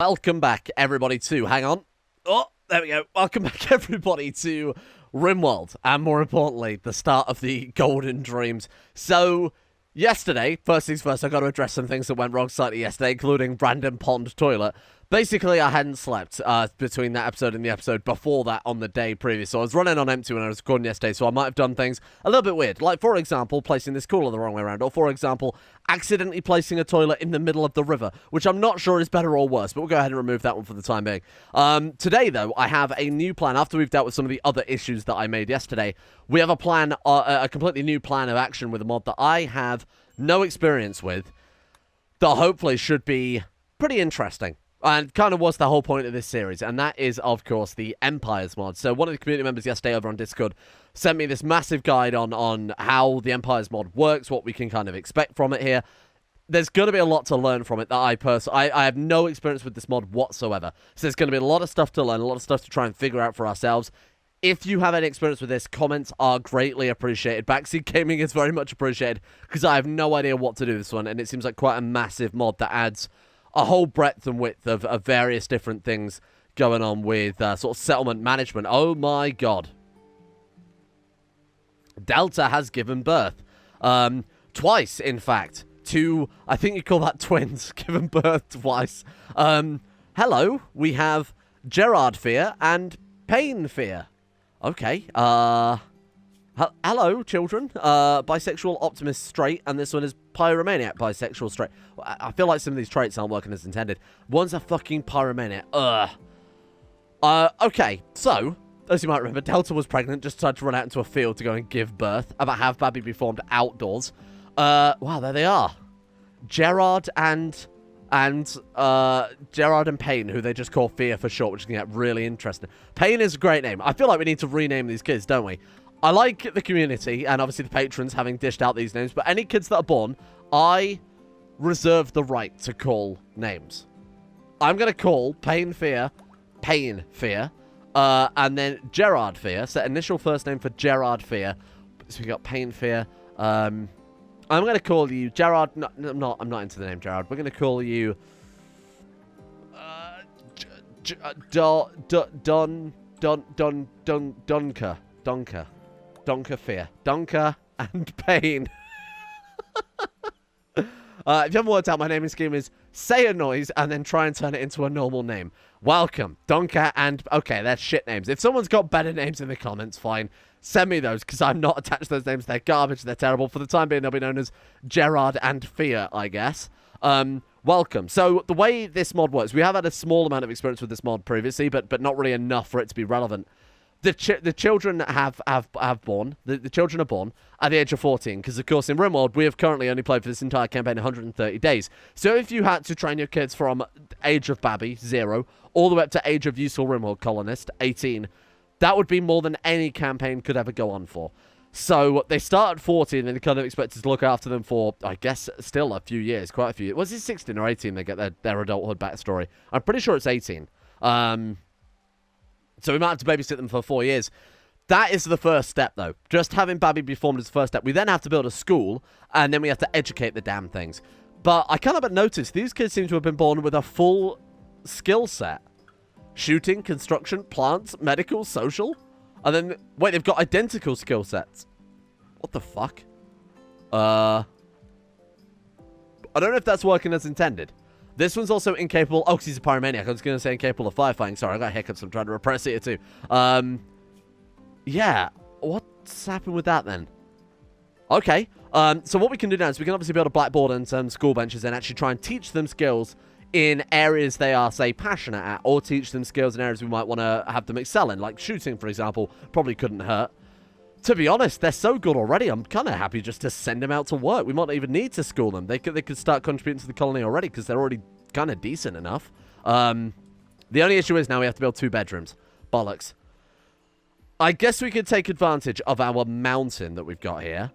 Welcome back, everybody, to... Hang on. Oh, there we go. Welcome back, everybody, to Rimworld. And more importantly, the start of the Golden Dreams. So, yesterday, first things first, I got to address some things that went wrong slightly yesterday, including Brandon Pond Toilet. Basically, I hadn't slept between that episode and the episode before that on the day previous. So I was running on empty when I was recording yesterday, so I might have done things a little bit weird. Like, for example, placing this cooler the wrong way around. Or, for example, accidentally placing a toilet in the middle of the river, which I'm not sure is better or worse, but we'll go ahead and remove that one for the time being. Today, though, I have a new plan. After we've dealt with some of the other issues that I made yesterday, we have a plan, a completely new plan of action with a mod that I have no experience with that hopefully should be pretty interesting. And kind of was the whole point of this series, and that is, of course, the Empires mod. So one of the community members yesterday over on Discord sent me this massive guide on how the Empires mod works, what we can kind of expect from it here. There's going to be a lot to learn from it that I have no experience with this mod whatsoever. So there's going to be a lot of stuff to learn, a lot of stuff to try and figure out for ourselves. If you have any experience with this, comments are greatly appreciated. Backseat Gaming is very much appreciated, because I have no idea what to do with this one, and it seems like quite a massive mod that adds a whole breadth and width of various different things going on with sort of settlement management. Oh my god. Delta has given birth. Twice, in fact. To, I think you call that twins, given birth twice. Hello, we have Gerard Fear and Pain Fear. Okay, hello, children. Bisexual, optimist, straight, and this one is pyromaniac, bisexual, straight. I feel like some of these traits aren't working as intended. One's a fucking pyromaniac. Okay, so, as you might remember, Delta was pregnant, just decided to run out into a field to go and give birth. About have baby be formed outdoors. Wow, there they are. Gerard and Pain, who they just call Fear for short, which is going to get really interesting. Pain is a great name. I feel like we need to rename these kids, don't we? I like the community, and obviously the patrons having dished out these names, but any kids that are born, I reserve the right to call names. I'm going to call Pain Fear, and then Gerard Fear, so initial first name for Gerard Fear. So we got Pain Fear. I'm going to call you Gerard. No, I'm not into the name Gerard. We're going to call you Donker Fear. Donker and Pain. If you haven't worked out, my naming scheme is say a noise and then try and turn it into a normal name. Welcome, Donker and... Okay, they're shit names. If someone's got better names in the comments, fine. Send me those, because I'm not attached to those names. They're garbage. They're terrible. For the time being, they'll be known as Gerard and Fear, I guess. Welcome. So, the way this mod works, we have had a small amount of experience with this mod previously, but not really enough for it to be relevant. The children have born. The children are born at the age of 14, because, of course, in Rimworld, we have currently only played for this entire campaign 130 days. So if you had to train your kids from age of babby, 0, all the way up to age of useful Rimworld colonist, 18, that would be more than any campaign could ever go on for. So they start at 14, and they kind of expect us to look after them for, I guess, still a few years, quite a few years. Was it 16 or 18 they get their adulthood backstory? I'm pretty sure it's 18. So we might have to babysit them for 4 years. That is the first step, though. Just having Babby be formed is the first step. We then have to build a school, and then we have to educate the damn things. But I can't help but notice these kids seem to have been born with a full skill set. Shooting, construction, plants, medical, social. And then, wait, they've got identical skill sets. What the fuck? I don't know if that's working as intended. This one's also incapable... Oh, because he's a pyromaniac. I was going to say incapable of firefighting. Sorry, I got hiccups. I'm trying to repress it here, too. Yeah. What's happened with that, then? Okay. So what we can do now is we can obviously build a blackboard and some school benches and actually try and teach them skills in areas they are, say, passionate at, or teach them skills in areas we might want to have them excel in. Like shooting, for example, probably couldn't hurt. To be honest, they're so good already, I'm kind of happy just to send them out to work. We might not even need to school them. They could start contributing to the colony already, because they're already kind of decent enough. The only issue is now we have to build 2 bedrooms. Bollocks. I guess we could take advantage of our mountain that we've got here.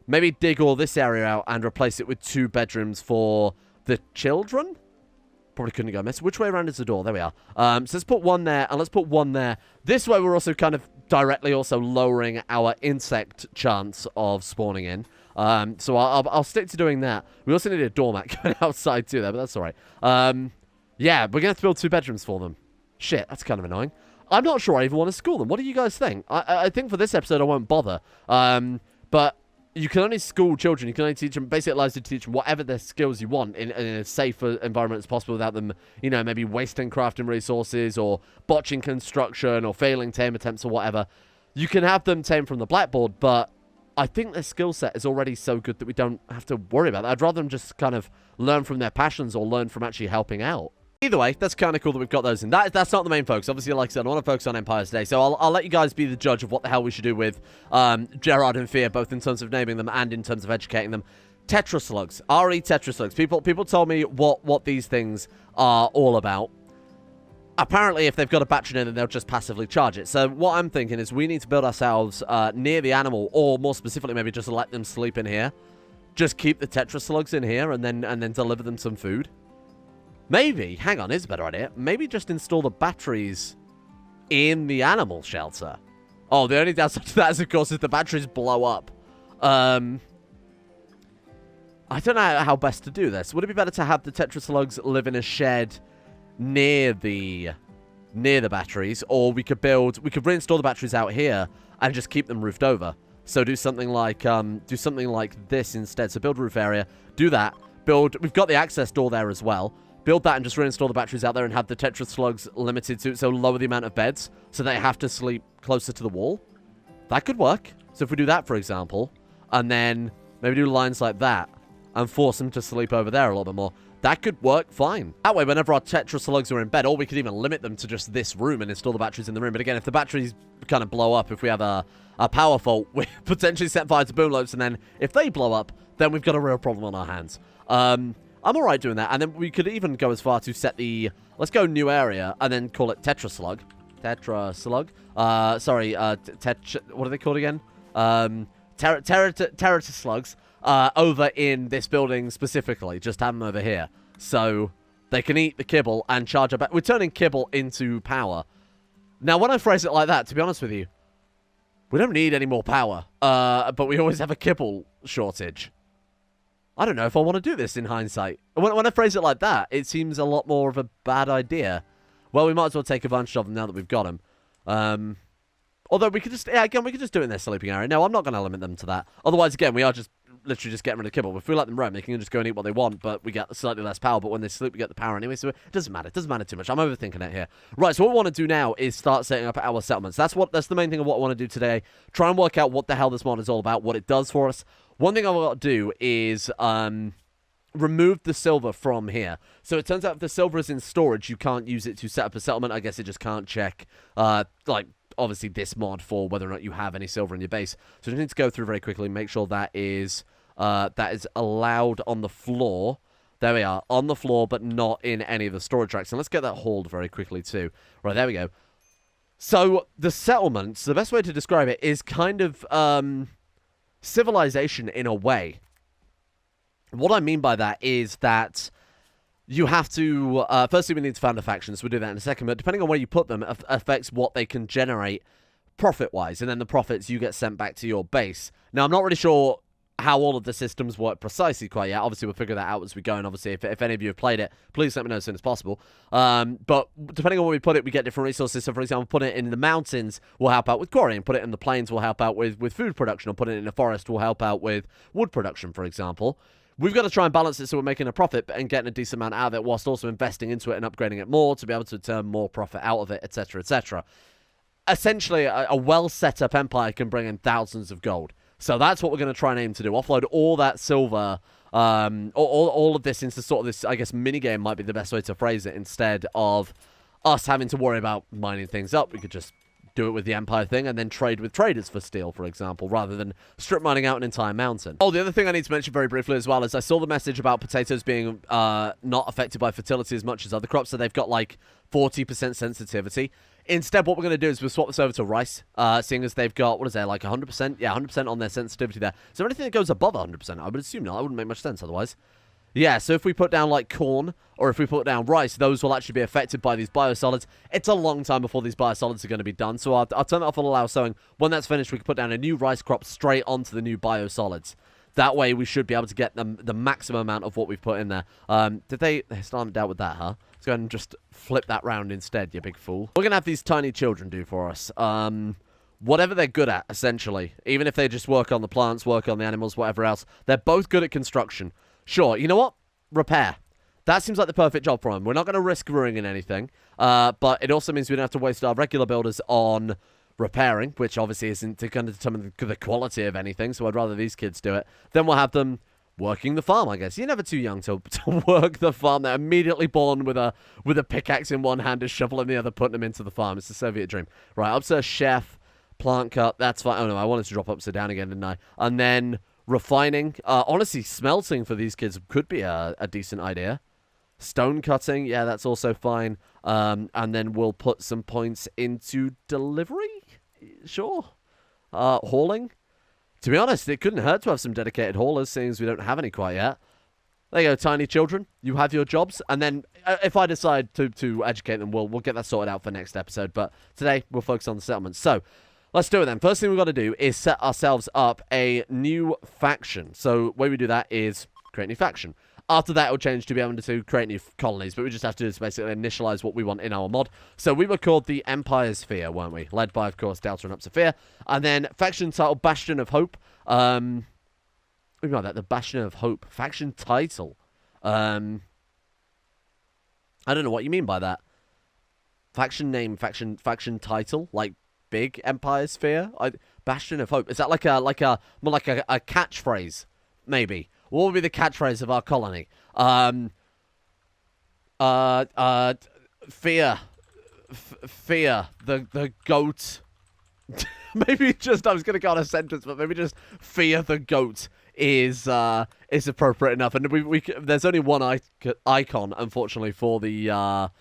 Maybe dig all this area out and replace it with 2 bedrooms for the children? Probably couldn't go miss. Which way around is the door? There we are. So let's put 1 there, and let's put 1 there. This way we're also kind of directly also lowering our insect chance of spawning in. So I'll stick to doing that. We also need a doormat going outside too, there, but that's all right. Yeah, we're going to have to build 2 bedrooms for them. Shit, that's kind of annoying. I'm not sure I even want to school them. What do you guys think? I think for this episode I won't bother. But you can only school children. You can only teach them, basically it allows you to teach them whatever their skills you want in a safe environment as possible without them, you know, maybe wasting crafting resources or botching construction or failing tame attempts or whatever. You can have them tame from the blackboard, but I think their skill set is already so good that we don't have to worry about that. I'd rather them just kind of learn from their passions or learn from actually helping out. Either way, that's kind of cool that we've got those in. That's not the main focus. Obviously, like I said, I want to focus on empires today. So I'll let you guys be the judge of what the hell we should do with Gerard and Fear, both in terms of naming them and in terms of educating them. Tetris slugs. RE Tetris slugs. People told me what these things are all about. Apparently, if they've got a Patron in, then they'll just passively charge it. So what I'm thinking is we need to build ourselves near the animal, or more specifically, maybe just let them sleep in here. Just keep the Tetris slugs in here and then deliver them some food. Maybe, hang on, here's a better idea. Maybe just install the batteries in the animal shelter. Oh, the only downside to that is, of course, if the batteries blow up. I don't know how best to do this. Would it be better to have the Tetris slugs live in a shed near the batteries, or we could reinstall the batteries out here and just keep them roofed over? So do something like this instead. So build roof area, do that. We've got the access door there as well. Build that and just reinstall the batteries out there and have the Tetris slugs limited to, so lower the amount of beds so they have to sleep closer to the wall. That could work. So if we do that, for example, and then maybe do lines like that and force them to sleep over there a little bit more, that could work fine. That way, whenever our Tetris slugs are in bed, or we could even limit them to just this room and install the batteries in the room. But again, if the batteries kind of blow up, if we have a power fault, we potentially set fire to boom loops, and then if they blow up, then we've got a real problem on our hands. I'm alright doing that, and then we could even go as far to set the... Let's go new area, and then call it Tetra Slug. Tetra Slug? Sorry, what are they called again? Terror slugs, over in this building specifically. Just have them over here. So, they can eat the kibble and charge up... We're turning kibble into power. Now, when I phrase it like that, to be honest with you, we don't need any more power. But we always have a kibble shortage. I don't know if I want to do this in hindsight. When I phrase it like that, it seems a lot more of a bad idea. Well, we might as well take advantage of them now that we've got them. Although we could just, yeah, again, we could just do it in their sleeping area. No, I'm not going to limit them to that. Otherwise, again, we are just literally just getting rid of kibble. If we let them roam, they can just go and eat what they want, but we get slightly less power. But when they sleep, we get the power anyway, so it doesn't matter. It doesn't matter too much. I'm overthinking it here. Right, so what we want to do now is start setting up our settlements. That's the main thing of what I want to do today. Try and work out what the hell this mod is all about, what it does for us. One thing I want to do is remove the silver from here. So it turns out if the silver is in storage, you can't use it to set up a settlement. I guess it just can't check, like, obviously this mod for whether or not you have any silver in your base. So we need to go through very quickly, make sure that is allowed on the floor. There we are, on the floor, but not in any of the storage racks. And let's get that hauled very quickly too. Right, there we go. So the settlements, the best way to describe it is kind of civilization in a way. What I mean by that is that you have to, firstly we need to found a faction, so we'll do that in a second, but depending on where you put them, affects what they can generate profit-wise, and then the profits you get sent back to your base. Now, I'm not really sure how all of the systems work precisely quite yet. Obviously, we'll figure that out as we go, and obviously, if any of you have played it, please let me know as soon as possible. But depending on where we put it, we get different resources. So, for example, put it in the mountains will help out with quarrying. Put it in the plains will help out with food production. Or put it in the forest will help out with wood production, for example. We've got to try and balance it so we're making a profit and getting a decent amount out of it whilst also investing into it and upgrading it more to be able to turn more profit out of it, etc., etc. Essentially, a well-set-up empire can bring in thousands of gold. So that's what we're going to try and aim to do. Offload all that silver, all of this into sort of this, I guess, minigame might be the best way to phrase it, instead of us having to worry about mining things up. We could just do it with the Empire thing and then trade with traders for steel, for example, rather than strip mining out an entire mountain. Oh, the other thing I need to mention very briefly as well is I saw the message about potatoes being not affected by fertility as much as other crops, so they've got like 40% sensitivity. Instead, what we're going to do is we'll swap this over to rice, seeing as they've got, what is there, like 100%? Yeah, 100% on their sensitivity there. Is there anything that goes above 100%? I would assume not. That wouldn't make much sense otherwise. Yeah, so if we put down, like, corn, or if we put down rice, those will actually be affected by these biosolids. It's a long time before these biosolids are going to be done, so I'll turn that off and allow sowing. When that's finished, we can put down a new rice crop straight onto the new biosolids. That way we should be able to get them the maximum amount of what we've put in there. They still haven't dealt with that, huh? Let's go ahead and just flip that round instead, you big fool. We're going to have these tiny children do for us. Whatever they're good at, essentially. Even if they just work on the plants, work on the animals, whatever else. They're both good at construction. Sure, you know what? Repair. That seems like the perfect job for them. We're not going to risk ruining anything. But it also means we don't have to waste our regular builders on repairing, which obviously isn't going to determine the quality of anything. So I'd rather these kids do it. Then we'll have them working the farm, I guess. You're never too young to work the farm. They're immediately born with a pickaxe in one hand, a shovel in the other, putting them into the farm. It's the Soviet dream. Right, upstairs chef. Plant cut, that's fine. Oh no, I wanted to drop upside down again, didn't I? And then refining. Honestly, smelting for these kids could be a decent idea. Stone cutting, yeah, that's also fine. And then we'll put some points into delivery? Sure. Hauling? To be honest, it couldn't hurt to have some dedicated haulers, seeing as we don't have any quite yet. There you go, tiny children. You have your jobs. And then if I decide to educate them, we'll get that sorted out for next episode. But today, we'll focus on the settlements. So, let's do it then. First thing we've got to do is set ourselves up a new faction. So, the way we do that is create a new faction. After that, it'll change to be able to create new colonies, but we just have to do is basically initialize what we want in our mod. So, we were called the Empire Sphere, weren't we? Led by, of course, Delta and Upsophia. And then, faction title, Bastion of Hope. We got that, the Bastion of Hope. Faction title. I don't know what you mean by that. Faction name, faction title, like big Empire Sphere? Bastion of Hope. Is that more like a catchphrase? Maybe. What would be the catchphrase of our colony? Fear. Fear. The goat. Maybe just, I was going to go on a sentence, but maybe just fear the goat is appropriate enough. And there's only one icon, unfortunately, for the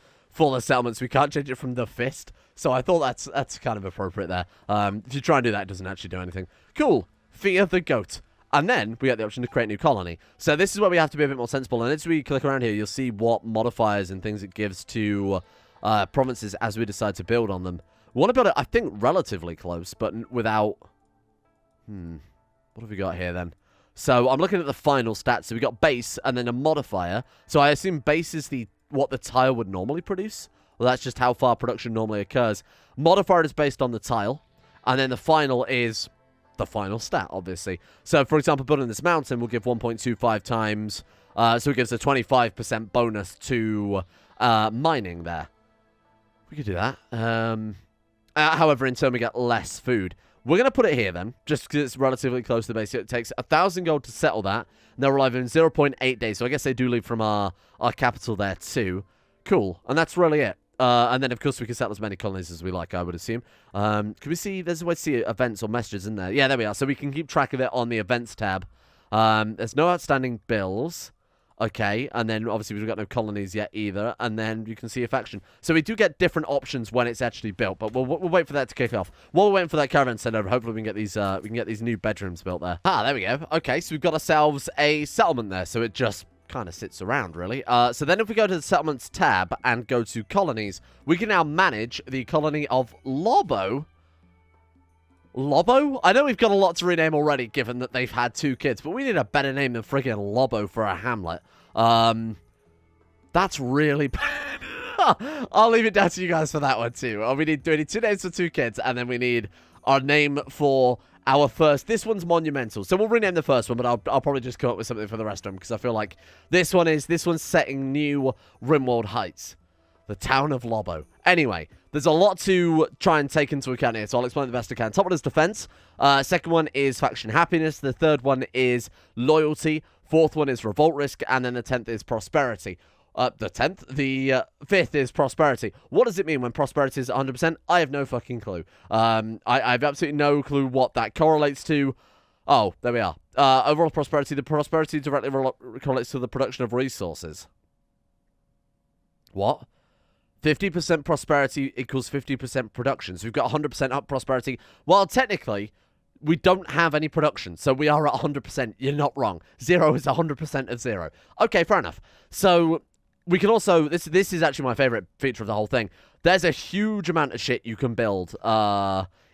settlements. We can't change it from the fist. So I thought that's kind of appropriate there. If you try and do that, it doesn't actually do anything. Cool. Fear the goat. And then we get the option to create a new colony. So this is where we have to be a bit more sensible. And as we click around here, you'll see what modifiers and things it gives to provinces as we decide to build on them. We want to build it, I think, relatively close, but without... What have we got here, then? So I'm looking at the final stats. So we got base and then a modifier. So I assume base is what the tile would normally produce. Well, that's just how far production normally occurs. Modifier is based on the tile. And then the final is the final stat, obviously. So, for example, building this mountain will give 1.25 times. So it gives a 25% bonus to mining there. We could do that. However, in turn, we get less food. We're going to put it here, then, just because it's relatively close to the base. It takes 1,000 gold to settle that. And they'll arrive in 0.8 days. So I guess they do leave from our capital there, too. Cool. And that's really it. And then, of course, we can settle as many colonies as we like, I would assume. Can we see? There's a way to see events or messages in there. Yeah, there we are. So we can keep track of it on the events tab. There's no outstanding bills. Okay, and then obviously we've got no colonies yet either, and then you can see a faction. So we do get different options when it's actually built, but we'll wait for that to kick off. While we're waiting for that caravan to send over, hopefully we can get these new bedrooms built there. Ah, there we go. Okay, so we've got ourselves a settlement there, so it just kind of sits around, really. So then if we go to the settlements tab and go to colonies, we can now manage the colony of Lobo. Lobo? I know we've got a lot to rename already, given that they've had 2 kids, but we need a better name than friggin' Lobo for a hamlet. That's really bad. I'll leave it down to you guys for that one, too. We need 2 names for 2 kids, and then we need our name for our first. This one's monumental, so we'll rename the first one, but I'll probably just come up with something for the rest of them, because I feel like this one's setting new Rimworld heights. The town of Lobo. Anyway, there's a lot to try and take into account here, so I'll explain the best I can. Top one is defense. Second one is faction happiness. The third one is loyalty. Fourth one is revolt risk. And then the 10th is prosperity. The 5th is prosperity. What does it mean when prosperity is 100%? I have no fucking clue. I have absolutely no clue what that correlates to. Oh, there we are. Overall prosperity. The prosperity directly correlates to the production of resources. What? 50% prosperity equals 50% production. So we've got 100% up prosperity. Well, technically, we don't have any production. So we are at 100%. You're not wrong. 0 is 100% of 0. Okay, fair enough. So we can also... This is actually my favorite feature of the whole thing. There's a huge amount of shit you can build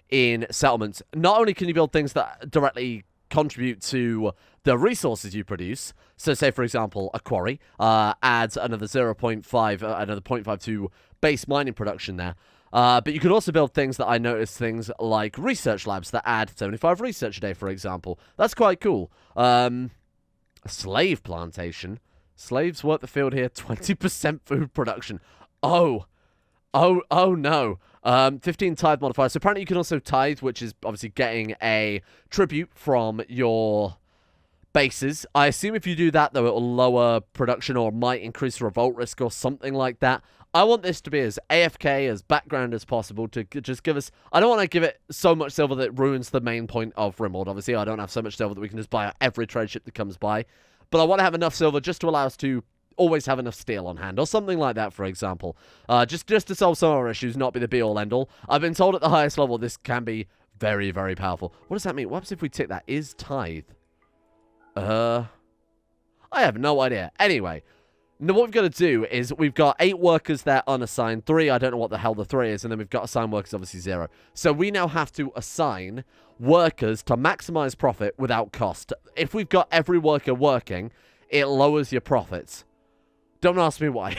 in settlements. Not only can you build things that directly contribute to the resources you produce. So say, for example, a quarry adds another 0.5, another 0.5 to base mining production there. But you could also build things that I noticed, things like research labs that add 75 research a day, for example. That's quite cool. A slave plantation. Slaves work the field here, 20% food production. Oh no. 15 tithe modifier. So apparently you can also tithe, which is obviously getting a tribute from your bases. I assume if you do that, though, it will lower production or might increase revolt risk or something like that. I want this to be as AFK, as background as possible, to just give us... I don't want to give it so much silver that it ruins the main point of Rimworld. Obviously, I don't have so much silver that we can just buy every trade ship that comes by. But I want to have enough silver just to allow us to always have enough steel on hand, or something like that, for example. Just to solve some of our issues, not be the be-all, end-all. I've been told at the highest level this can be very, very powerful. What does that mean? What happens if we tick that? Is tithe? I have no idea. Anyway, now what we've got to do is we've got 8 workers there unassigned. 3, I don't know what the hell the 3 is. And then we've got assigned workers, obviously 0. So we now have to assign workers to maximize profit without cost. If we've got every worker working, it lowers your profits. Don't ask me why.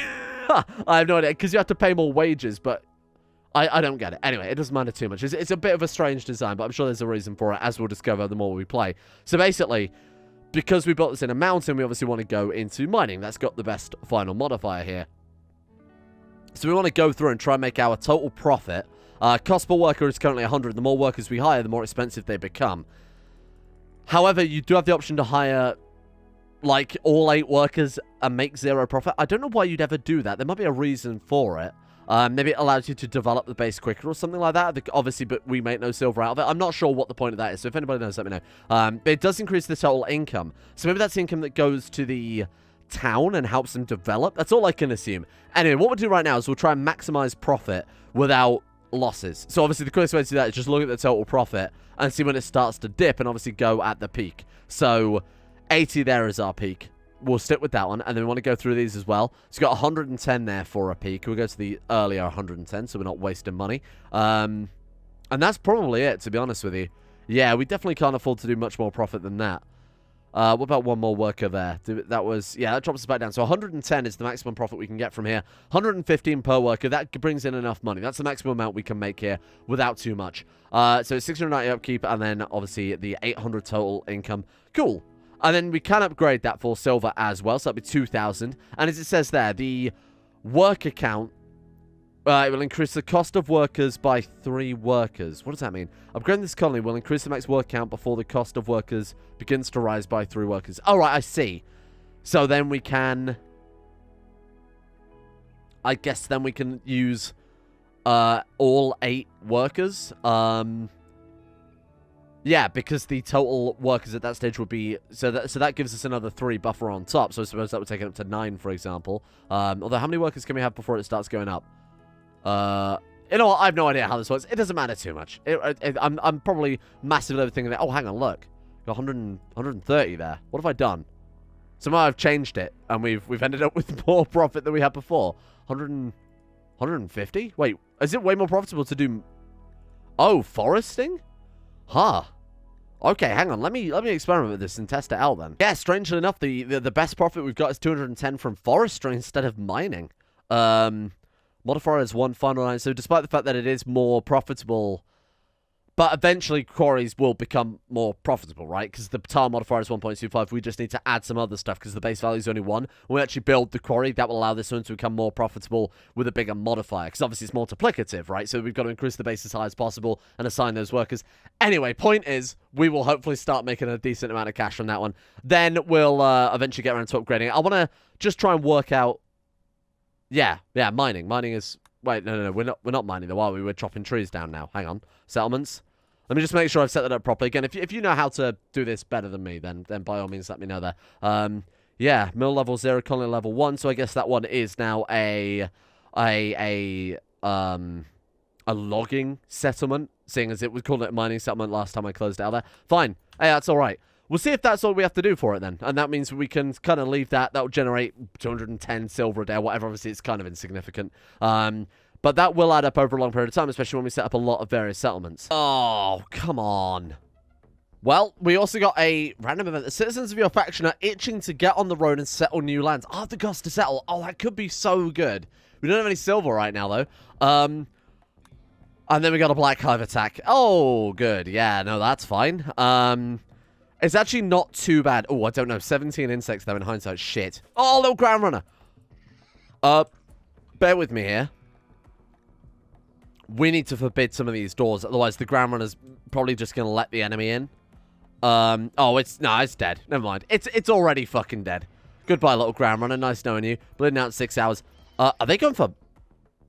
I have no idea. Because you have to pay more wages, but I don't get it. Anyway, it doesn't matter too much. It's a bit of a strange design, but I'm sure there's a reason for it, as we'll discover the more we play. So basically, because we built this in a mountain, we obviously want to go into mining. That's got the best final modifier here. So we want to go through and try and make our total profit. Cost per worker is currently 100. The more workers we hire, the more expensive they become. However, you do have the option to hire, like, all 8 workers and make 0 profit. I don't know why you'd ever do that. There might be a reason for it. Maybe it allows you to develop the base quicker or something like that. Obviously, but we make no silver out of it. I'm not sure what the point of that is, so if anybody knows, let me know. But it does increase the total income. So maybe that's the income that goes to the town and helps them develop. That's all I can assume. Anyway, what we'll do right now is we'll try and maximize profit without losses. So obviously, the quickest way to do that is just look at the total profit and see when it starts to dip and obviously go at the peak. So 80 there is our peak. We'll stick with that one, and then we want to go through these as well. So we've got 110 there for a peak. We'll go to the earlier 110, so we're not wasting money. And that's probably it, to be honest with you. Yeah, we definitely can't afford to do much more profit than that. What about one more worker there? That was... Yeah, that drops us back down. So 110 is the maximum profit we can get from here. 115 per worker. That brings in enough money. That's the maximum amount we can make here without too much. So 690 upkeep, and then obviously the 800 total income. Cool. And then we can upgrade that for silver as well. So that'll be 2,000. And as it says there, the worker count, it will increase the cost of workers by 3 workers. What does that mean? Upgrading this colony will increase the max work count before the cost of workers begins to rise by 3 workers. Oh, right, I see. So then we can... I guess then we can use all 8 workers. Yeah, because the total workers at that stage would be... So that gives us another 3 buffer on top. So I suppose that would take it up to 9, for example. Although, how many workers can we have before it starts going up? You know what? I have no idea how this works. It doesn't matter too much. I'm probably massively overthinking that. Oh, hang on, look. Got 130 there. What have I done? Somehow I've changed it, and we've ended up with more profit than we had before. 150? Wait, is it way more profitable to do... Oh, foresting? Huh. Okay, hang on. Let me experiment with this and test it out then. Yeah, strangely enough, the best profit we've got is 210 from forestry instead of mining. Modifier is 1 final line. So despite the fact that it is more profitable, but eventually quarries will become more profitable, right? Because the tile modifier is 1.25. We just need to add some other stuff because the base value is only 1. When we actually build the quarry, that will allow this one to become more profitable with a bigger modifier. Because obviously it's multiplicative, right? So we've got to increase the base as high as possible and assign those workers. Anyway, point is, we will hopefully start making a decent amount of cash from that one. Then we'll eventually get around to upgrading it. I want to just try and work out... Yeah, mining. Mining is... Wait, no, we're not mining though, are we? We're chopping trees down now. Hang on. Settlements. Let me just make sure I've set that up properly. Again, if you know how to do this better than me, then by all means let me know there. Yeah, mill level 0, colony level 1. So I guess that one is now a logging settlement, seeing as it was called a mining settlement last time I closed it out there. Fine. Hey, that's all right. We'll see if that's all we have to do for it then. And that means we can kind of leave that. That will generate 210 silver a day or whatever. Obviously, it's kind of insignificant. But that will add up over a long period of time, especially when we set up a lot of various settlements. Oh, come on. Well, we also got a random event. The citizens of your faction are itching to get on the road and settle new lands. Oh, the cost to settle. Oh, that could be so good. We don't have any silver right now, though. And then we got a black hive attack. Oh, good. Yeah, no, that's fine. It's actually not too bad. Oh, I don't know. 17 insects, though, in hindsight. Shit. Oh, little ground runner. Bear with me here. We need to forbid some of these doors. Otherwise, the ground runner's probably just going to let the enemy in. Oh, it's dead. Never mind. It's already fucking dead. Goodbye, little ground runner. Nice knowing you. Bleeding out in 6 hours. Are they going for...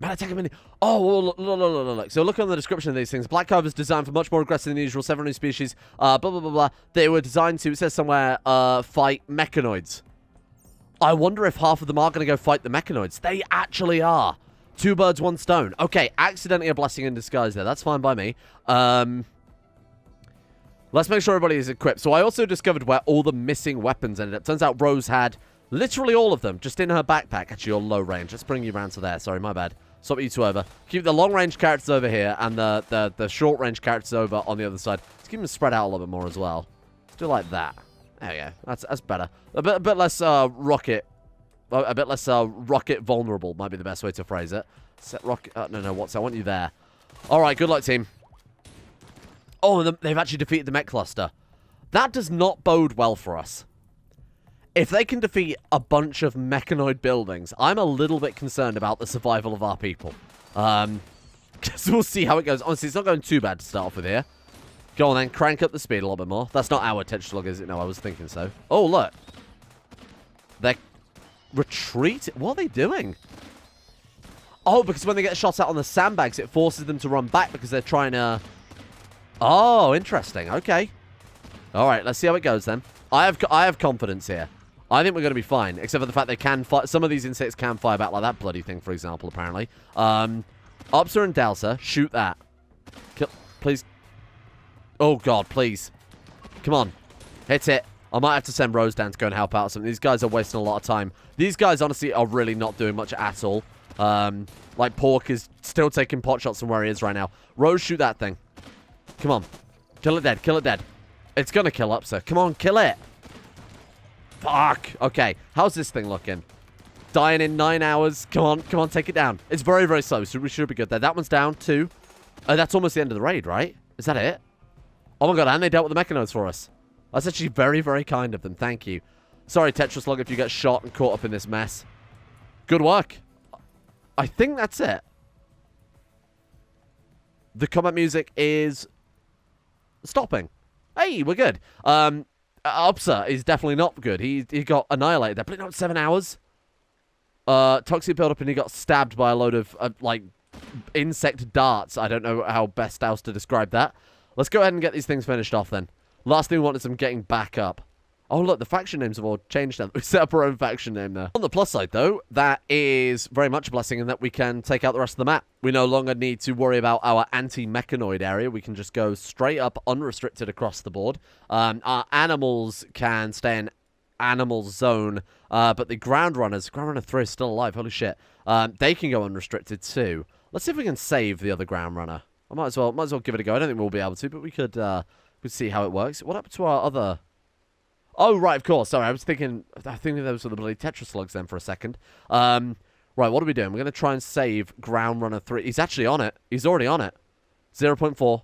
Man, attack a minute. Oh, look. So look on the description of these things. Black Hive is designed for much more aggressive than the usual 7 new species. Blah, blah, blah, blah. They were designed to, it says somewhere, fight Mechanoids. I wonder if half of them are going to go fight the Mechanoids. They actually are. 2 birds, 1 stone. Okay, accidentally a blessing in disguise there. That's fine by me. Let's make sure everybody is equipped. So I also discovered where all the missing weapons ended up. Turns out Rose had literally all of them just in her backpack. Actually, you're low range. Let's bring you around to there. Sorry, my bad. Swap you two over. Keep the long-range characters over here and the short-range characters over on the other side. Let's keep them spread out a little bit more as well. Let's do like that. There we go. That's better. A bit less rocket. A bit less rocket vulnerable might be the best way to phrase it. Set rocket. No. What's? I want you there. All right. Good luck, team. Oh, they've actually defeated the mech cluster. That does not bode well for us. If they can defeat a bunch of mechanoid buildings, I'm a little bit concerned about the survival of our people. So we'll see how it goes. Honestly, it's not going too bad to start off with here. Go on then, crank up the speed a little bit more. That's not our Tetris slug, is it? No, I was thinking so. Oh, look. They're retreating. What are they doing? Oh, because when they get shot out on the sandbags, it forces them to run back because they're trying to... Oh, interesting. Okay. All right, let's see how it goes then. I have confidence here. I think we're going to be fine, except for the fact they can fire. Some of these insects can fire back like that bloody thing, for example, apparently. Upser and Dowser, shoot that. Kill, please. Oh, God, please. Come on. Hit it. I might have to send Rose down to go and help out something. These guys are wasting a lot of time. These guys, honestly, are really not doing much at all. Like, Pork is still taking pot shots from where he is right now. Rose, shoot that thing. Come on. Kill it dead. Kill it dead. It's going to kill up, sir. Come on, kill it. Fuck. Okay. How's this thing looking? Dying in 9 hours. Come on. Come on, take it down. It's very, very slow, so we should be good there. That one's down, 2. That's almost the end of the raid, right? Is that it? Oh, my God. And they dealt with the Mechanoids for us. That's actually very, very kind of them. Thank you. Sorry, Tetris Slug, if you get shot and caught up in this mess. Good work. I think that's it. The combat music is stopping. Hey, we're good. Upsa is definitely not good. He got annihilated there. But not 7 hours. Toxic build up and he got stabbed by a load of, like, insect darts. I don't know how best else to describe that. Let's go ahead and get these things finished off then. Last thing we want is them getting back up. Oh, look, the faction names have all changed now. We set up our own faction name there. On the plus side, though, that is very much a blessing in that we can take out the rest of the map. We no longer need to worry about our anti-mechanoid area. We can just go straight up, unrestricted across the board. Our animals can stay in animal zone, but the ground runner 3 is still alive. Holy shit. They can go unrestricted, too. Let's see if we can save the other ground runner. I might as well give it a go. I don't think we'll be able to, but we could see how it works. What happened to our other... Oh, right, of course. Sorry, I think those were the bloody Tetris slugs then for a second. Right, what are we doing? We're going to try and save Ground Runner 3. He's actually on it. He's already on it. 0.4.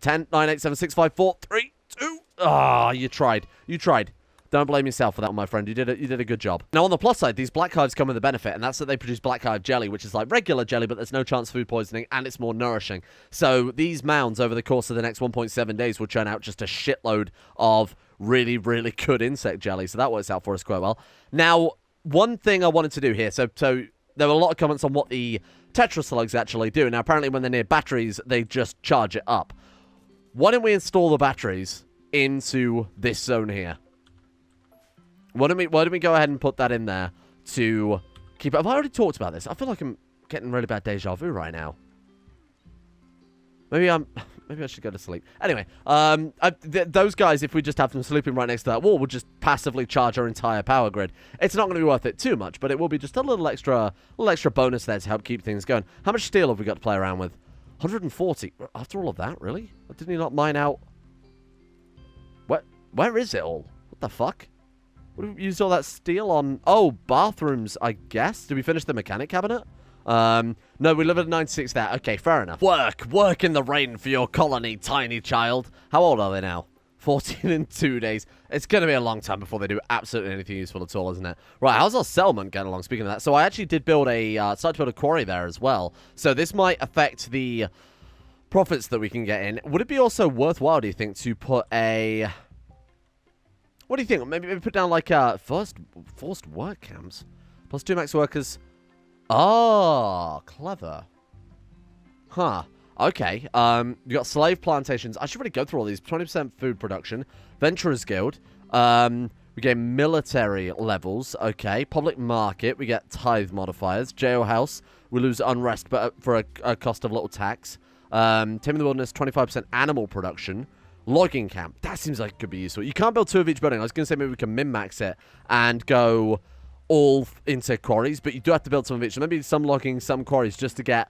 10, 9, 8, 7, 6, 5, 4, 3, 2. Ah, you tried. You tried. Don't blame yourself for that one, my friend. You did a good job. Now, on the plus side, these black hives come with a benefit, and that's that they produce black hive jelly, which is like regular jelly, but there's no chance of food poisoning, and it's more nourishing. So these mounds over the course of the next 1.7 days will churn out just a shitload of really, really good insect jelly. So that works out for us quite well. Now, one thing I wanted to do here. So there were a lot of comments on what the Tetris slugs actually do. Now, apparently when they're near batteries, they just charge it up. Why don't we install the batteries into this zone here? Why don't we go ahead and put that in there to keep it? Have I already talked about this? I feel like I'm getting really bad deja vu right now. Maybe I should go to sleep. Anyway, those guys, if we just have them sleeping right next to that wall, would just passively charge our entire power grid. It's not going to be worth it too much, but it will be just a little extra bonus there to help keep things going. How much steel have we got to play around with? 140. After all of that, really? Didn't he not mine out? Where is it all? What the fuck? What have we used all that steel on? Oh, bathrooms, I guess. Did we finish the mechanic cabinet? No, we live at 96 there. Okay, fair enough. Work in the rain for your colony, tiny child. How old are they now? 14 in 2 days. It's going to be a long time before they do absolutely anything useful at all, isn't it? Right, how's our settlement getting along? Speaking of that, so I actually did build started to build a quarry there as well. So this might affect the profits that we can get in. Would it be also worthwhile, do you think, to put a... What do you think? Maybe put down, like, forced work camps? Plus 2 max workers. Oh, clever. Huh. Okay. You got slave plantations. I should really go through all these. 20% food production. Venturers Guild. We get military levels. Okay. Public market. We get tithe modifiers. Jailhouse. We lose unrest, but for a cost of little tax. Taming the Wilderness. 25% animal production. Logging camp. That seems like it could be useful. You can't build 2 of each building. I was going to say maybe we can min-max it and go all into quarries, but you do have to build some of each. So maybe some logging, some quarries, just to get...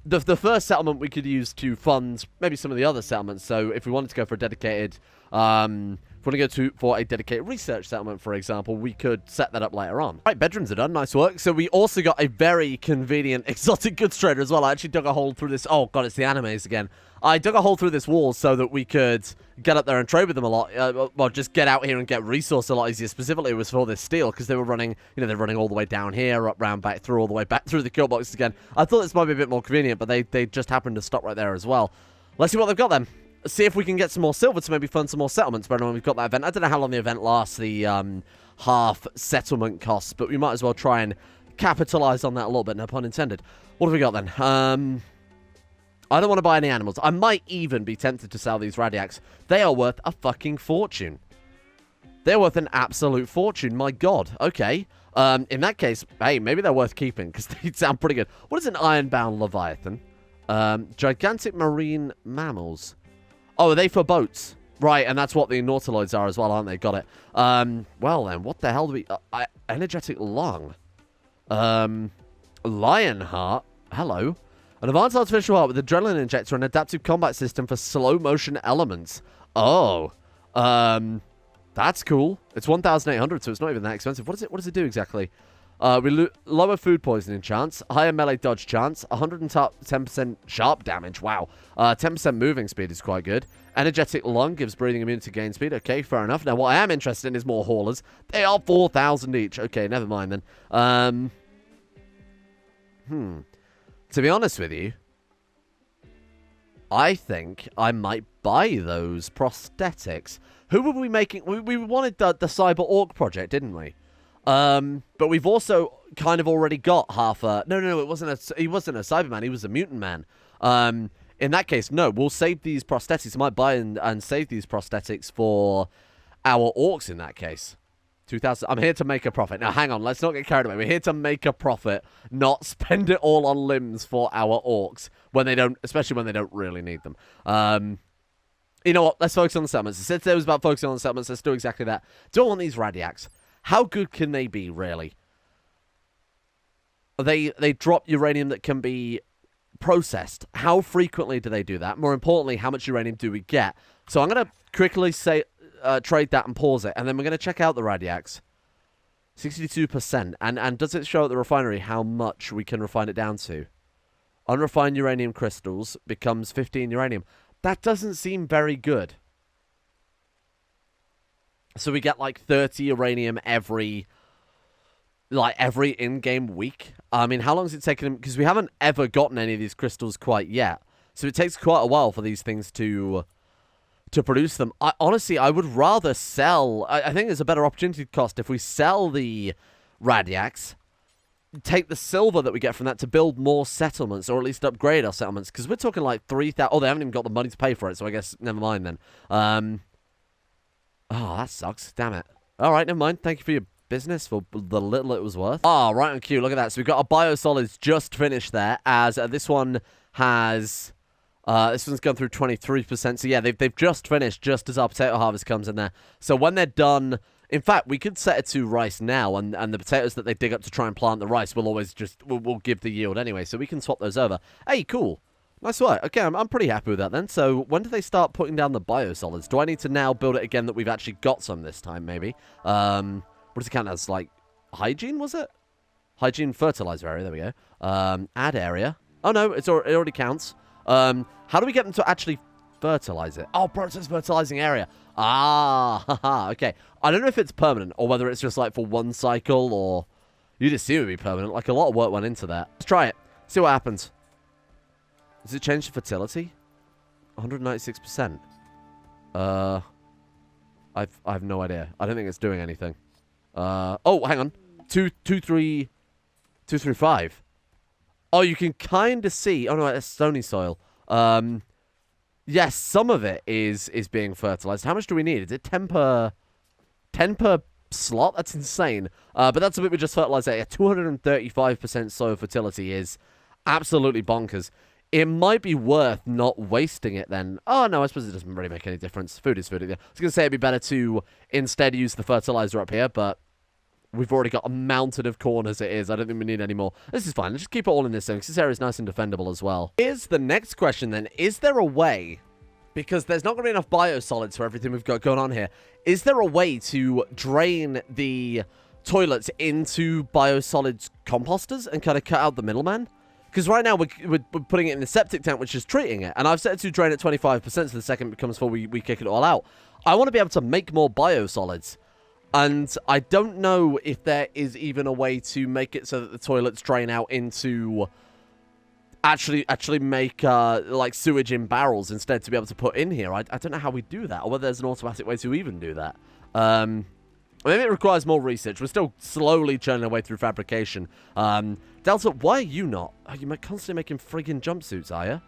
The first settlement we could use to fund maybe some of the other settlements. So if we wanted to go for a dedicated... if we want to go for a dedicated research settlement, for example, we could set that up later on. Right, bedrooms are done. Nice work. So we also got a very convenient exotic goods trader as well. I actually dug a hole through this... Oh, God, it's the animes again. I dug a hole through this wall so that we could get up there and trade with them a lot. Well, just get out here and get resource a lot easier. Specifically, it was for this steel because they were running, they're running all the way down here, up, round, back through, all the way back through the kill boxes again. I thought this might be a bit more convenient, but they just happened to stop right there as well. Let's see what they've got then. See if we can get some more silver to maybe fund some more settlements. But when we've got that event, I don't know how long the event lasts, the half settlement costs, but we might as well try and capitalize on that a little bit, no pun intended. What have we got then? I don't want to buy any animals. I might even be tempted to sell these radiacs. They are worth a fucking fortune. They're worth an absolute fortune. My God. Okay. In that case, hey, maybe they're worth keeping because they sound pretty good. What is an ironbound leviathan? Gigantic marine mammals. Oh, are they for boats? Right, and that's what the nautiloids are as well, aren't they? Got it. Well then, what the hell do we... energetic lung. Lionheart. Hello. An advanced artificial heart with adrenaline injector and adaptive combat system for slow motion elements. Oh. That's cool. It's 1,800, so it's not even that expensive. What does it do exactly? We lower food poisoning chance, higher melee dodge chance, 110% sharp damage. Wow. 10% moving speed is quite good. Energetic lung gives breathing immunity gain speed. Okay, fair enough. Now, what I am interested in is more haulers. They are 4,000 each. Okay, never mind then. To be honest with you, I think I might buy those prosthetics. Who were we making? We wanted the Cyber Orc project, didn't we? But we've also kind of already got half a... No, he wasn't a Cyberman. He was a mutant man. In that case, no, we'll save these prosthetics. I might buy and save these prosthetics for our orcs in that case. 2,000. I'm here to make a profit. Now, hang on. Let's not get carried away. We're here to make a profit, not spend it all on limbs for our orcs when they don't, especially when they don't really need them. You know what? Let's focus on the settlements. I said it was about focusing on the settlements. Let's do exactly that. Do I want these radiacs? How good can they be, really? They drop uranium that can be processed. How frequently do they do that? More importantly, how much uranium do we get? So I'm going to quickly say... trade that and pause it, and then we're going to check out the radiacs. 62%. And does it show at the refinery how much we can refine it down to? Unrefined uranium crystals becomes 15 uranium. That doesn't seem very good. So we get like 30 uranium every in-game week. I mean, how long has it taken them? Because we haven't ever gotten any of these crystals quite yet. So it takes quite a while for these things to produce them. Honestly, I would rather sell... I think there's a better opportunity cost if we sell the radiacs, take the silver that we get from that to build more settlements, or at least upgrade our settlements, because we're talking like 3,000... Oh, they haven't even got the money to pay for it, so I guess never mind then. Oh, that sucks. Damn it. All right, never mind. Thank you for your business, for the little it was worth. Oh, right on cue. Look at that. So we've got our biosolids just finished there, as this one has... this one's gone through 23%. So yeah, they've just finished just as our potato harvest comes in there. So when they're done... In fact, we could set it to rice now, and the potatoes that they dig up to try and plant the rice will always just... will give the yield anyway. So we can swap those over. Hey, cool. Nice work. Okay, I'm pretty happy with that then. So when do they start putting down the biosolids? Do I need to now build it again that we've actually got some this time, maybe? What does it count as? Like, hygiene, was it? Hygiene fertilizer area. There we go. Add area. Oh, no, it already counts. How do we get them to actually fertilize it? Oh, process fertilizing area. Ah, haha, okay. I don't know if it's permanent or whether it's just like for one cycle or... You'd assume it'd be permanent. Like, a lot of work went into that. Let's try it. See what happens. Does it change the fertility? 196%. I have no idea. I don't think it's doing anything. Oh, hang on. 235. Oh, you can kind of see. Oh no, it's stony soil. Yes, some of it is being fertilized. How much do we need? Is it 10 per slot? That's insane. But that's a bit we just fertilized. 235% soil fertility is absolutely bonkers. It might be worth not wasting it then. Oh, no, I suppose it doesn't really make any difference. Food is food. I was going to say it'd be better to instead use the fertilizer up here, but we've already got a mountain of corn as it is. I don't think we need any more. This is fine. Let's just keep it all in this zone because this area is nice and defendable as well. Here's the next question then. Is there a way, because there's not going to be enough biosolids for everything we've got going on here, is there a way to drain the toilets into biosolids composters and kind of cut out the middleman? Because right now we're putting it in the septic tank, which is treating it. And I've set it to drain at 25%, so the second it becomes full, we kick it all out. I want to be able to make more biosolids. And I don't know if there is even a way to make it so that the toilets drain out into... Actually make, like, sewage in barrels instead to be able to put in here. I don't know how we do that, or whether there's an automatic way to even do that. Maybe it requires more research. We're still slowly churning our way through fabrication. Delta, why are you not? Are you constantly making friggin' jumpsuits, are you?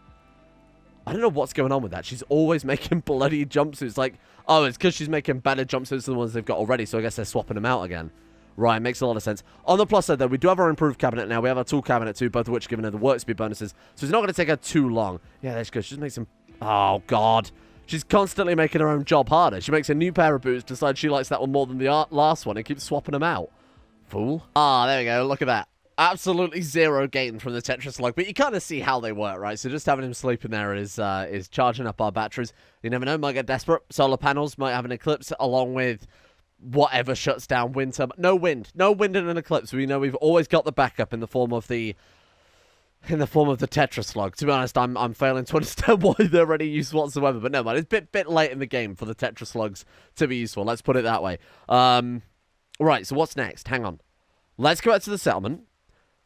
I don't know what's going on with that. She's always making bloody jumpsuits. Like, oh, it's because she's making better jumpsuits than the ones they've got already, so I guess they're swapping them out again. Right, makes a lot of sense. On the plus side, though, we do have our improved cabinet now. We have our tool cabinet, too, both of which are giving her the work speed bonuses. So it's not going to take her too long. Yeah, there she goes. She just makes some... Oh, God. She's constantly making her own job harder. She makes a new pair of boots, decides she likes that one more than the last one, and keeps swapping them out. Fool. Ah, there we go. Look at that. Absolutely zero gain from the Tetris slug, but you kind of see how they work, right? So just having him sleep in there is charging up our batteries. You never know, might get desperate. Solar panels might have an eclipse, along with whatever shuts down winter. No wind in an eclipse. We know we've always got the backup in the form of the Tetris slug. To be honest, I'm failing to understand why they're any use whatsoever. But no, man, it's a bit late in the game for the Tetris slugs to be useful. Let's put it that way. Right. So what's next? Hang on. Let's go back to the settlement.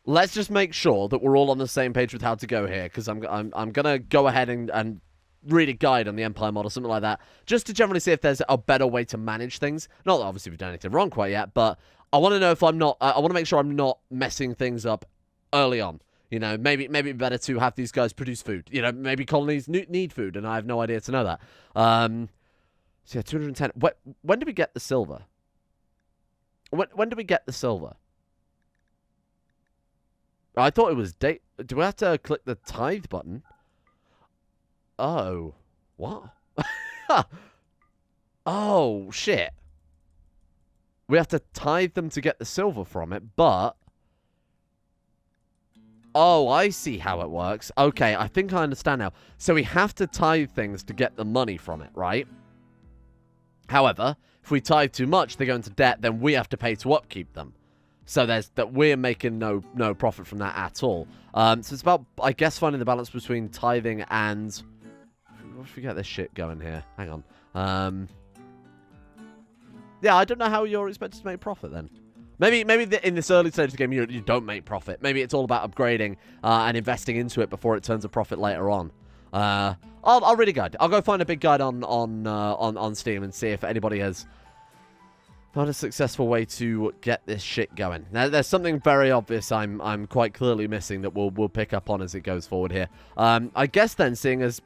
Let's just make sure that we're all on the same page with how to go here, because I'm gonna go ahead and read a guide on the Empire model, something like that, just to generally see if there's a better way to manage things. Not that obviously we've done anything wrong quite yet, but I want to know if I'm not. I want to make sure I'm not messing things up early on. You know, maybe better to have these guys produce food. You know, maybe colonies need food, and I have no idea to know that. So yeah, 210. When do we get the silver? When do we get the silver? I thought it was date. Do we have to click the tithe button? Oh. What? Oh, shit. We have to tithe them to get the silver from it, but... Oh, I see how it works. Okay, I think I understand now. So we have to tithe things to get the money from it, right? However, if we tithe too much, they go into debt, then we have to pay to upkeep them. So there's that we're making no profit from that at all. So it's about, I guess, finding the balance between tithing and... What if we get this shit going here? Hang on. Yeah, I don't know how you're expected to make profit then. Maybe in this early stage of the game you don't make profit. Maybe it's all about upgrading and investing into it before it turns a profit later on. I'll read a guide. I'll go find a big guide on Steam and see if anybody has found a successful way to get this shit going. Now, there's something very obvious I'm quite clearly missing that we'll pick up on as it goes forward here. I guess then, seeing as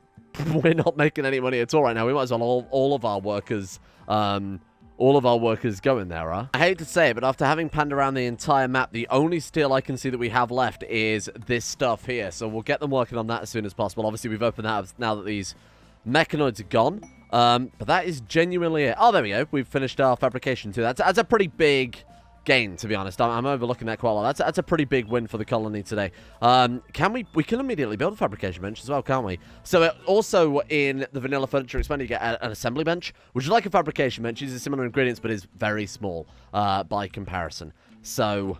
we're not making any money at all right now, we might as well all of our workers go in there, huh? I hate to say it, but after having panned around the entire map, the only steel I can see that we have left is this stuff here. So we'll get them working on that as soon as possible. Obviously, we've opened that up now that these mechanoids are gone. But that is genuinely it. Oh, there we go. We've finished our fabrication too. That's a pretty big gain, to be honest. I'm overlooking that quite a lot. That's a pretty big win for the colony today. We can immediately build a fabrication bench as well, can't we? So also in the vanilla furniture expander, you get an assembly bench, which is like a fabrication bench, uses similar ingredients, but is very small by comparison. So,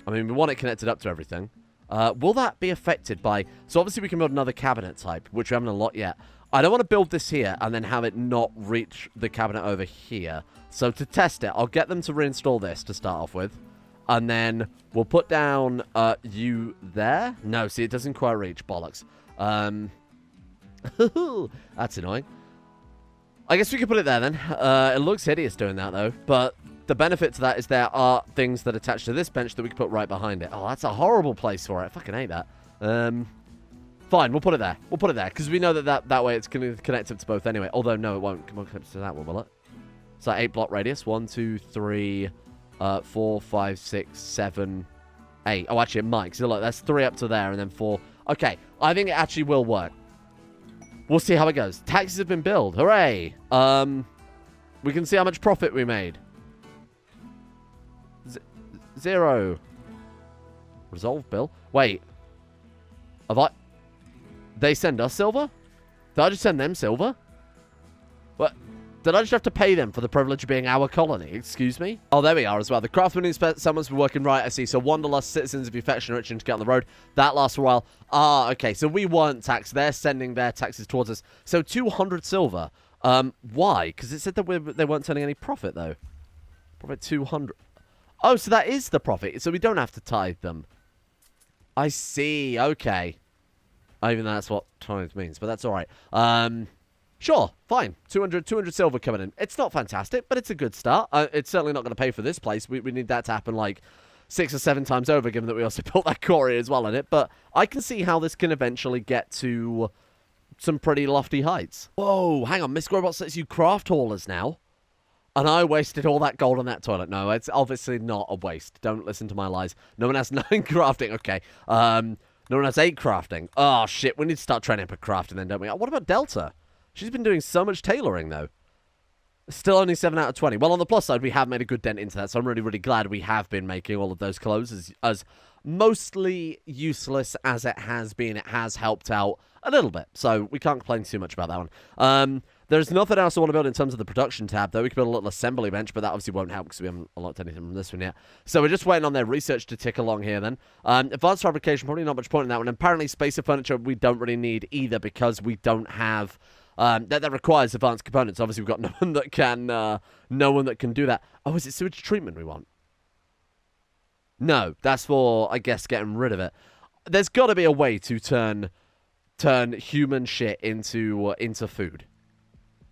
I mean, we want it connected up to everything. Will that be affected by... So obviously we can build another cabinet type, which we haven't unlocked yet. I don't want to build this here and then have it not reach the cabinet over here. So to test it, I'll get them to reinstall this to start off with. And then we'll put down you there. No, see, it doesn't quite reach. Bollocks. That's annoying. I guess we could put it there then. It looks hideous doing that though. But the benefit to that is there are things that attach to this bench that we can put right behind it. Oh, that's a horrible place for it. I fucking hate that. Fine, we'll put it there. We'll put it there, because we know that way it's going to connect up to both anyway. Although, no, it won't connect to that one, will it? So, 8 block radius. 1, 2, 3, 4, 5, 6, 7, 8. Oh, actually, it might. Because look, that's 3 up to there, and then 4. Okay, I think it actually will work. We'll see how it goes. Taxes have been billed. Hooray! We can see how much profit we made. 0. Resolve bill. Wait. Have I... They send us silver? Did I just send them silver? What? Did I just have to pay them for the privilege of being our colony? Excuse me? Oh, there we are as well. The craftsman someone's been working right, I see. So Wanderlust, citizens of the affection rich and to get on the road. That lasts a while. Ah, okay. So we weren't taxed. They're sending their taxes towards us. So 200 silver. Why? Because it said that they weren't turning any profit, though. Profit 200. Oh, so that is the profit. So we don't have to tithe them. I see. Okay. Even though that's what tithe means, but that's all right. Sure, fine. 200 silver coming in. It's not fantastic, but it's a good start. It's certainly not going to pay for this place. We need that to happen like 6 or 7 times over, given that we also built that quarry as well in it. But I can see how this can eventually get to some pretty lofty heights. Whoa, hang on. Miss Robot lets you craft haulers now. And I wasted all that gold on that toilet. No, it's obviously not a waste. Don't listen to my lies. No one has 9 crafting. Okay. No one has 8 crafting. Oh, shit. We need to start training up for crafting then, don't we? What about Delta? She's been doing so much tailoring, though. Still only 7 out of 20. Well, on the plus side, we have made a good dent into that, so I'm really, really glad we have been making all of those clothes. As mostly useless as it has been, it has helped out a little bit. So we can't complain too much about that one. There's nothing else I want to build in terms of the production tab, though. We could build a little assembly bench, but that obviously won't help because we haven't unlocked anything from this one yet. So we're just waiting on their research to tick along here, then. Advanced fabrication, probably not much point in that one. And apparently, space of furniture we don't really need either because we don't have... that requires advanced components. Obviously, we've got no one that can do that. Oh, is it sewage treatment we want? No, that's for, I guess, getting rid of it. There's got to be a way to turn human shit into food.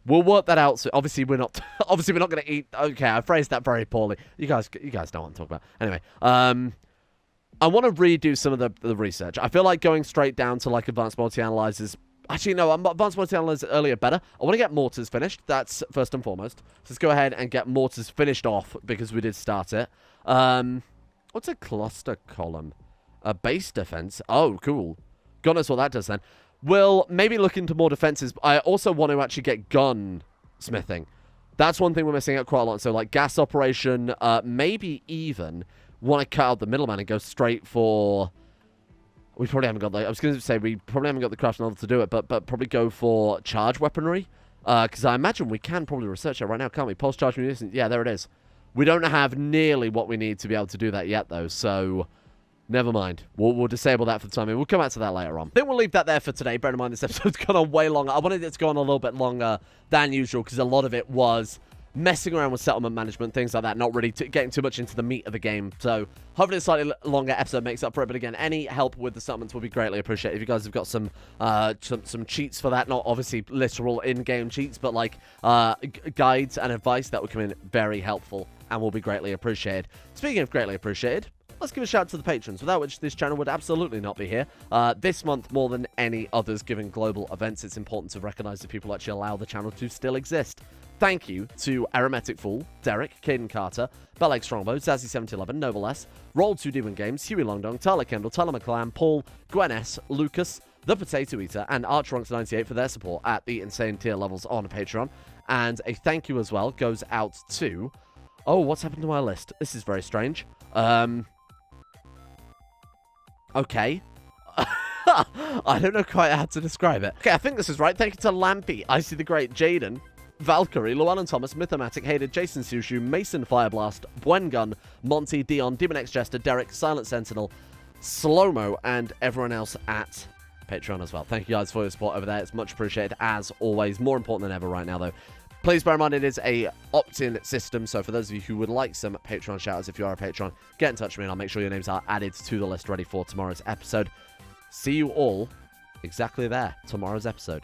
We'll work that out. So obviously, we're not going to eat. Okay, I phrased that very poorly. You guys know what I'm talking about. Anyway, I want to redo some of the research. I feel like going straight down to like advanced multi-analyzers. Actually, no, advanced multi-analyzers earlier better. I want to get mortars finished. That's first and foremost. So let's go ahead and get mortars finished off because we did start it. What's a cluster column? A base defense. Oh, cool. God knows what that does then. We'll maybe look into more defenses. I also want to actually get gun smithing. That's one thing we're missing out quite a lot. So, like, gas operation, maybe even want to cut out the middleman and go straight for... We probably haven't got the... I was going to say, we probably haven't got the crafting level to do it, but probably go for charge weaponry. Because I imagine we can probably research it right now, can't we? Pulse charge munitions. Yeah, there it is. We don't have nearly what we need to be able to do that yet, though, so... Never mind. We'll disable that for the time being. We'll come back to that later on. I think we'll leave that there for today. Bear in mind, this episode's gone on way longer. I wanted it to go on a little bit longer than usual because a lot of it was messing around with settlement management, things like that, not really getting too much into the meat of the game. So hopefully a slightly longer episode makes up for it. But again, any help with the settlements will be greatly appreciated. If you guys have got some cheats for that, not obviously literal in-game cheats, but like guides and advice, that would come in very helpful and will be greatly appreciated. Speaking of greatly appreciated, let's give a shout out to the patrons, without which this channel would absolutely not be here. This month, more than any others, given global events, it's important to recognize the people who actually allow the channel to still exist. Thank you to Aromatic Fool, Derek, Caden Carter, Belleg Strongbow, Zazzy7011, Noble S, Roll2D1 Games, Huey Longdong, Tyler Kendall, Tyler McClam, Paul, Gwen S, Lucas, The Potato Eater, and Archronx98 for their support at the insane tier levels on Patreon. And a thank you as well goes out to Oh, what's happened to my list? This is very strange. Okay. I don't know quite how to describe it. Okay, I think this is right. Thank you to Lampy, Icy the Great, Jaden, Valkyrie, Llewellyn Thomas, Mythomatic, Hated, Jason Sushu, Mason Fireblast, Bwengun, Monty, Dion, Demon X Jester, Derek, Silent Sentinel, Slowmo, and everyone else at Patron as well. Thank you guys for your support over there. It's much appreciated, as always. More important than ever right now, though. Please bear in mind it is a opt-in system, so for those of you who would like some Patreon shoutouts, if you are a patron, get in touch with me and I'll make sure your names are added to the list ready for tomorrow's episode. See you all exactly there, tomorrow's episode.